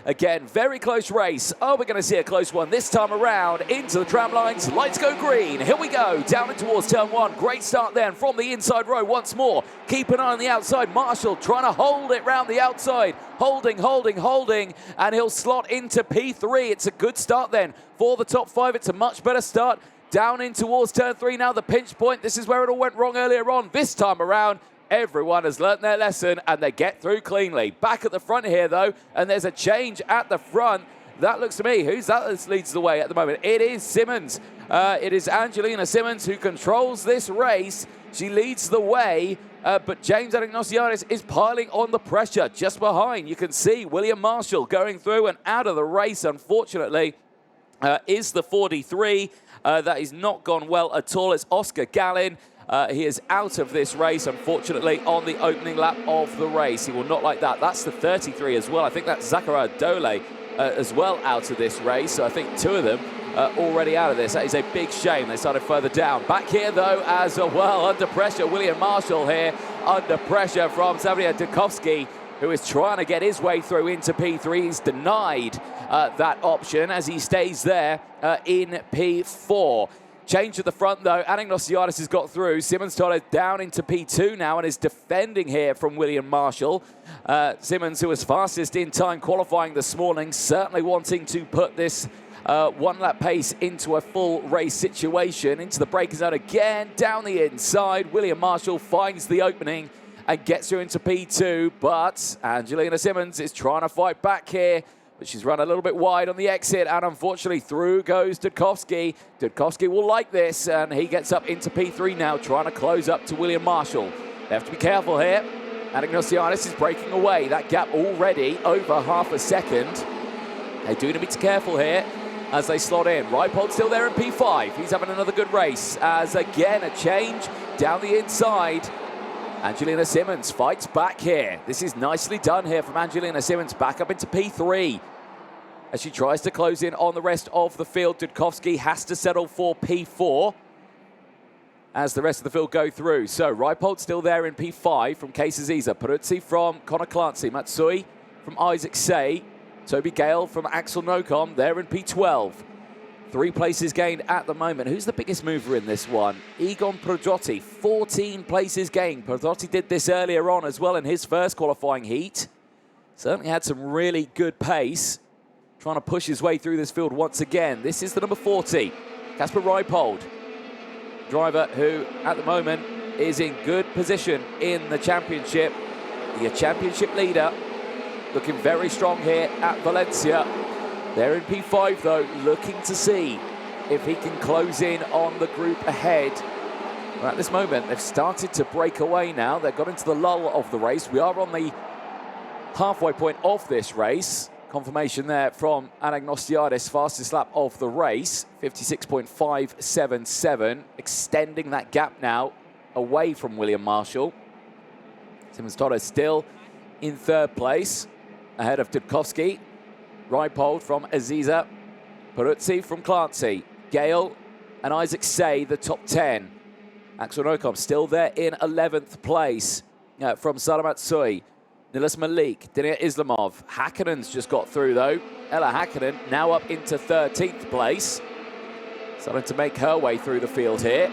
Again, very close race. Are we going to see a close one this time around? Into the tram lines, lights go green. Here we go, down and towards turn one. Great start then from the inside row once more. Keep an eye on the outside. Marshall trying to hold it round the outside. Holding, and he'll slot into P3. It's a good start then for the top five. It's a much better start. Down in towards turn three now, the pinch point. This is where it all went wrong earlier on. This time around, everyone has learnt their lesson and they get through cleanly. Back at the front here though, and there's a change at the front. That looks to me, who's that that leads the way at the moment? It is Simmons. It is Angelina Simmons who controls this race. She leads the way, but James Anagnosiadis is piling on the pressure just behind. You can see William Marshall going through and out of the race, unfortunately, is the 43. That is not gone well at all. It's Oscar Gallin. He is out of this race, unfortunately, on the opening lap of the race. He will not like that. That's the 33 as well. I think that's Zachariah Dole as well out of this race. So I think two of them already out of this. That is a big shame. They started further down. Back here, though, as well, under pressure. William Marshall here under pressure from Xavier Dukovsky, who is trying to get his way through into P3. He's denied that option as he stays there in P4. Change at the front, though. Anagnosiadis has got through. Simmons started down into P2 now and is defending here from William Marshall. Simmons, who was fastest in time qualifying this morning, certainly wanting to put this one-lap pace into a full race situation. Into the braking zone again, down the inside. William Marshall finds the opening and gets through into P2, but Angelina Simmons is trying to fight back here. But she's run a little bit wide on the exit, and unfortunately through goes Dudkovsky. Dudkovsky will like this, and he gets up into P3 now, trying to close up to William Marshall. They have to be careful here. Anagnosiadis is breaking away. That gap already over half a second. They do need to be careful here as they slot in. Reipold still there in P5. He's having another good race as, again, a change down the inside. Angelina Simmons fights back here. This is nicely done here from Angelina Simmons, back up into P3. As she tries to close in on the rest of the field, Dudkovsky has to settle for P4 as the rest of the field go through. So Reipold still there in P5 from Case Aziza, Peruzzi from Connor Clancy, Matsui from Isaac Say, Toby Gale from Axel Nocom there in P12. 3 places gained at the moment. Who's the biggest mover in this one? Egon Prodotti, 14 places gained. Prodotti did this earlier on as well in his first qualifying heat. Certainly had some really good pace. Trying to push his way through this field once again. This is the number 40, Casper Reipold. Driver who, at the moment, is in good position in the championship. The championship leader, looking very strong here at Valencia. They're in P5, though, looking to see if he can close in on the group ahead. Well, at this moment, they've started to break away now. They've got into the lull of the race. We are on the halfway point of this race. Confirmation there from Anagnosiadis, fastest lap of the race, 56.577, extending that gap now away from William Marshall. Simmons Toto still in third place, ahead of Dudkovsky. Reipold from Aziza, Peruzzi from Clancy, Gale and Isaac Say, the top 10. Axel Nocom still there in 11th place from Salamatsui. Nilas Malik, Dinir Islamov. Hakkinen's just got through, though. Ella Hakkinen now up into 13th place. Starting to make her way through the field here.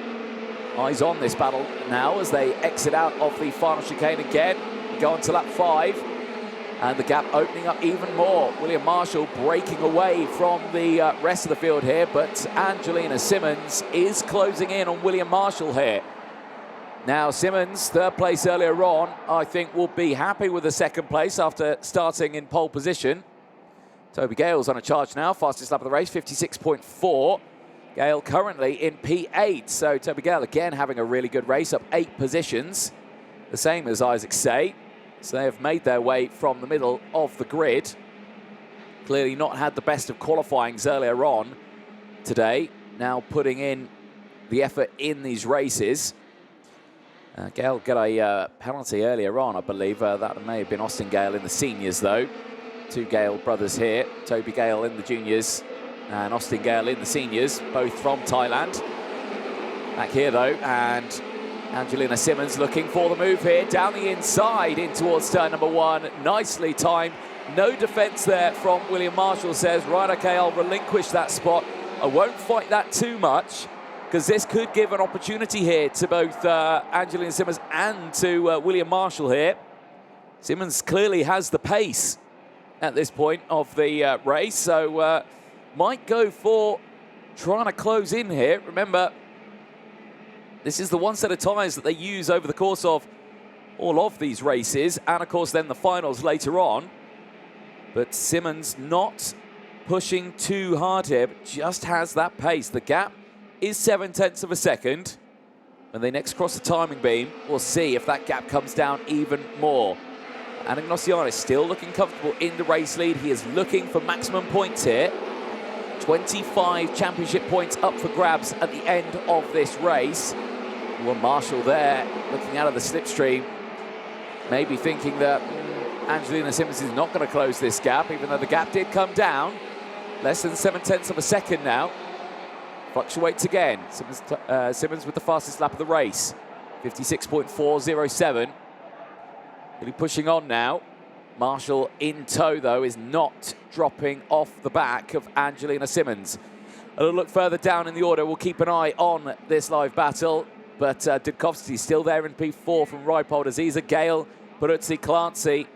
Eyes on this battle now as they exit out of the final chicane again. Go on to lap 5. And the gap opening up even more. William Marshall breaking away from the rest of the field here, but Angelina Simmons is closing in on William Marshall here. Now Simmons, third place earlier on, I think will be happy with the second place after starting in pole position. Toby Gale's on a charge now, fastest lap of the race, 56.4. Gale currently in P8, so Toby Gale again having a really good race, up 8 positions. The same as Isaac Say. So they have made their way from the middle of the grid. Clearly not had the best of qualifyings earlier on today. Now putting in the effort in these races. Gale got a penalty earlier on, I believe. That may have been Austin Gale in the seniors, though. 2 Gale brothers here. Toby Gale in the juniors and Austin Gale in the seniors, both from Thailand. Back here, though, and Angelina Simmons looking for the move here, down the inside in towards turn number 1. Nicely timed No defence there from William Marshall. Says, right, okay, I'll relinquish that spot. I won't fight that too much, because this could give an opportunity here to both Angelina Simmons and to William Marshall here. Simmons clearly has the pace at this point of the race, so might go for trying to close in here. Remember, this is the one set of tyres that they use over the course of all of these races, and of course then the finals later on. But Simmons not pushing too hard here, but just has that pace. The gap is 0.7 of a second. When they next cross the timing beam, we'll see if that gap comes down even more. And Ignatiadis still looking comfortable in the race lead. He is looking for maximum points here. 25 championship points up for grabs at the end of this race. Well, Marshall there, looking out of the slipstream, maybe thinking that Angelina Simmons is not going to close this gap, even though the gap did come down. Less than 0.7 of a second now. Fluctuates again. Simmons with the fastest lap of the race. 56.407. Really pushing on now. Marshall in tow, though, is not dropping off the back of Angelina Simmons. A little look further down in the order. We'll keep an eye on this live battle. But Dudkovsky still there in P4 from Rijpold. Aziza, Gale, Peruzzi, Clancy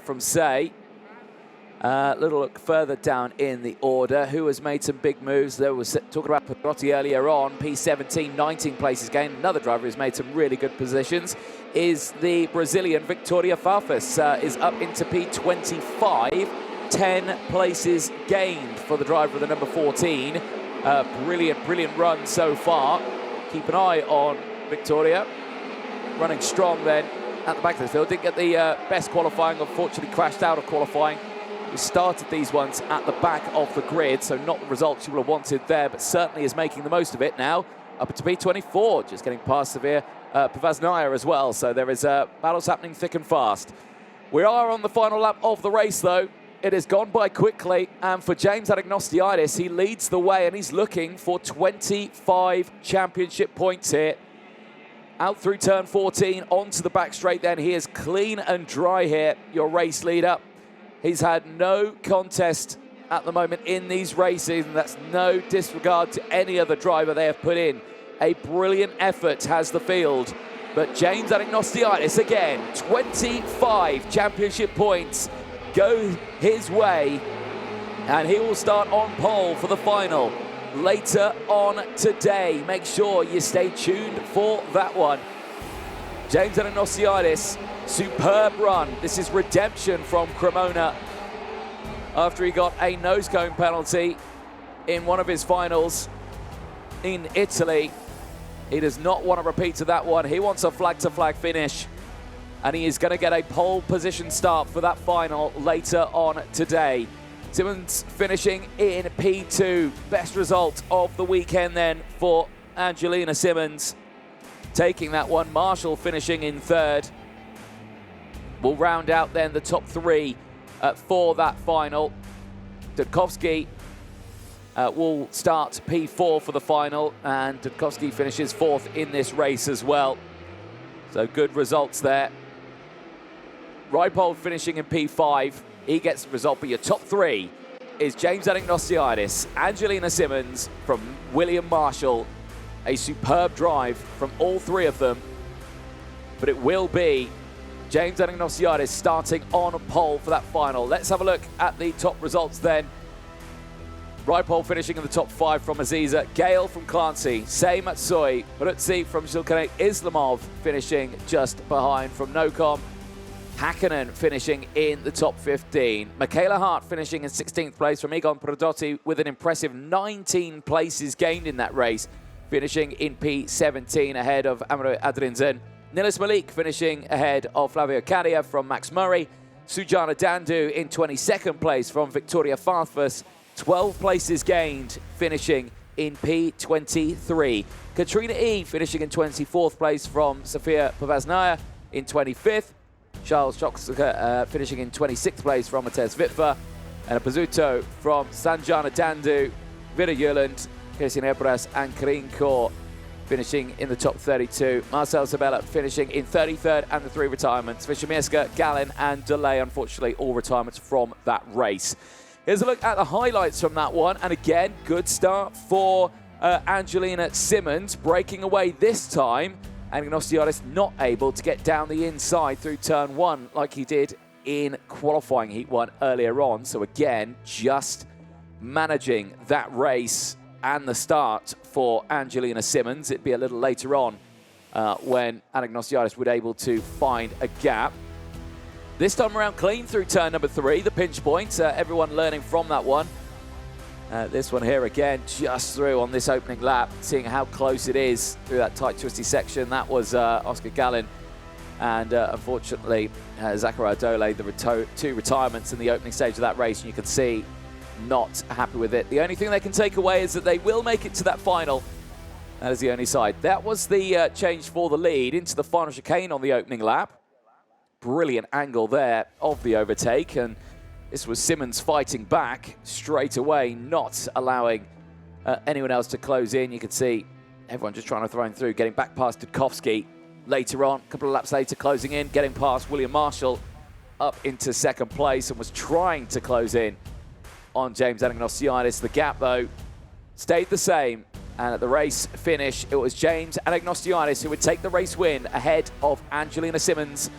from Say. A little look further down in the order. Who has made some big moves? There was talking about Pedrotti earlier on. P17, 19 places gained. Another driver who's made some really good positions is the Brazilian Victoria Farfus. Is up into P25. 10 places gained for the driver of the number 14. Brilliant run so far. Keep an eye on Victoria. Running strong then at the back of the field. Didn't get the best qualifying. Unfortunately crashed out of qualifying. We started these ones at the back of the grid, so not the results you would have wanted there, but certainly is making the most of it now. Up to P24, just getting past Severe Pavaznaya as well. So there is battles happening thick and fast. We are on the final lap of the race, though. It has gone by quickly, and for James Anagnostiadis, he leads the way, and he's looking for 25 championship points here. Out through turn 14, onto the back straight then. He is clean and dry here, your race leader. He's had no contest at the moment in these races, and that's no disregard to any other driver they have put in. A brilliant effort has the field. But James Anagnostiadis, again, 25 championship points go his way, and he will start on pole for the final later on today. Make sure you stay tuned for that one. James Anagnostiadis, superb run. This is redemption from Cremona after he got a nose cone penalty in one of his finals in Italy. He does not want to repeat of that one. He wants a flag-to-flag finish, and he is going to get a pole position start for that final later on today. Simmons finishing in P2. Best result of the weekend then for Angelina Simmons, taking that one. Marshall finishing in third. We'll round out then the top three for that final. Dudkovsky will start P4 for the final, and Dudkovsky finishes fourth in this race as well. So good results there. Rijpold finishing in P5. He gets the result, but your top three is James Anagnostiadis, Angelina Simmons from William Marshall. A superb drive from all three of them, but it will be James Anagnostiadis starting on a pole for that final. Let's have a look at the top results then. Rijpold finishing in the top five from Aziza, Gale from Clancy, Say Matsui, Peruzzi from Zilkane, Islamov finishing just behind from Nocom, Hakkinen finishing in the top 15. Michaela Hart finishing in 16th place from Egon Prodotti with an impressive 19 places gained in that race, finishing in P17 ahead of Amaro Adrinzen. Nilis Malik finishing ahead of Flavio Cadia from Max Murray. Sujana Dandu in 22nd place from Victoria Farfus. 12 places gained, finishing in P23. Katrina E finishing in 24th place from Sofia Pavaznaya in 25th. Charles Chokska finishing in 26th place from Matez Vitva. And a Pazzuto from Sanjana Dandu, Vida Jurland, Christian Ebras and Karin Kaur finishing in the top 32. Marcel Sabella finishing in 33rd, and the 3 retirements. Wyszymierska, Gallin and Delay, unfortunately, all retirements from that race. Here's a look at the highlights from that one. And again, good start for Angelina Simmons, breaking away this time. And Agnostiadis not able to get down the inside through turn 1 like he did in qualifying heat 1 earlier on. So again, just managing that race and the start for Angelina Simmons. It'd be a little later on when Agnostiadis would able to find a gap. This time around clean through turn number 3, the pinch point. Everyone learning from that one. This one here again, just through on this opening lap, seeing how close it is through that tight, twisty section. That was Oscar Gallin. And unfortunately, Zachariah Dole, the 2 retirements in the opening stage of that race, and you can see not happy with it. The only thing they can take away is that they will make it to that final. That is the only side. That was the change for the lead into the final chicane on the opening lap. Brilliant angle there of the overtake, and this was Simmons fighting back straight away, not allowing anyone else to close in. You can see everyone just trying to throw him through, getting back past Dudkovsky. Later on, a couple of laps later, closing in, getting past William Marshall up into 2nd place, and was trying to close in on James Anagnostiadis. The gap, though, stayed the same. And at the race finish, it was James Anagnostiadis who would take the race win ahead of Angelina Simmons